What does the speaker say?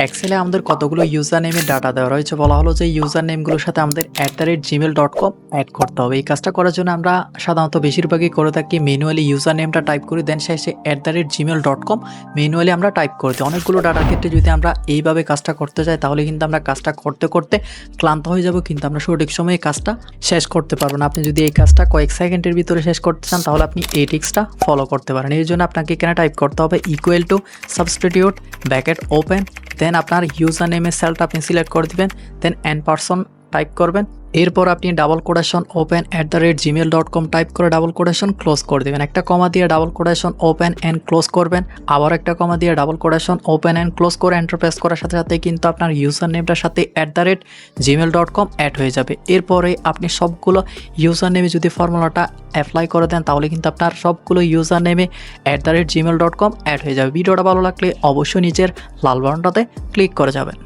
এক্সেলে আমাদের কতগুলো user নেমের data দেওয়া রয়েছে। বলা হলো যে ইউজার নেমগুলোর সাথে আমাদের @gmail.com অ্যাড করতে হবে। এই কাজটা করার জন্য আমরা সাধারণত বেশিরভাগই করে থাকি ম্যানুয়ালি ইউজার নেমটা টাইপ করি, দেন শেষে @gmail.com ম্যানুয়ালি আমরা টাইপ করতে। অনেকগুলো ডাটার ক্ষেত্রে যদি আমরা এইভাবে কাজটা করতে চাই তাহলে কিন্তু আমরা কাজটা করতে করতে ক্লান্ত হয়ে যাব, কিন্তু আমরা সঠিক সময়ে কাজটা শেষ করতে পারবো না। আপনি যদি এই কাজটা কয়েক সেকেন্ডের ভিতরে শেষ করতে চান তাহলে আপনি এই টিক্সটা ফলো করতে পারেন। এর জন্য আপনাকে এখানে টাইপ করতে হবে equal to substitute bracket open, then আপনার ইউজার নেমের সেলটা আপনি সিলেক্ট করে দিবেন, দেন n% টাইপ করবেন। এরপর আপনি double quotation open @gmail.com type করে ডাবল কোটেশন ক্লোজ করে দেবেন। একটা কমা দিয়ে double quotation open and close করবেন, আবার একটা কমা দিয়ে double quotation open and close করে এন্টার প্রেস করার সাথে সাথে কিন্তু আপনার ইউজার নেমটার সাথে @gmail.com অ্যাড হয়ে যাবে। এরপরে আপনি সবগুলো ইউজার নেমে যদি ফর্মুলাটা অ্যাপ্লাই করে দেন তাহলে কিন্তু আপনার সবগুলো ইউজার নেমে @gmail.com অ্যাড হয়ে যাবে। ভিডিওটা ভালো লাগলে অবশ্যই নিচের লাল বাটনটাতে ক্লিক করে যাবেন।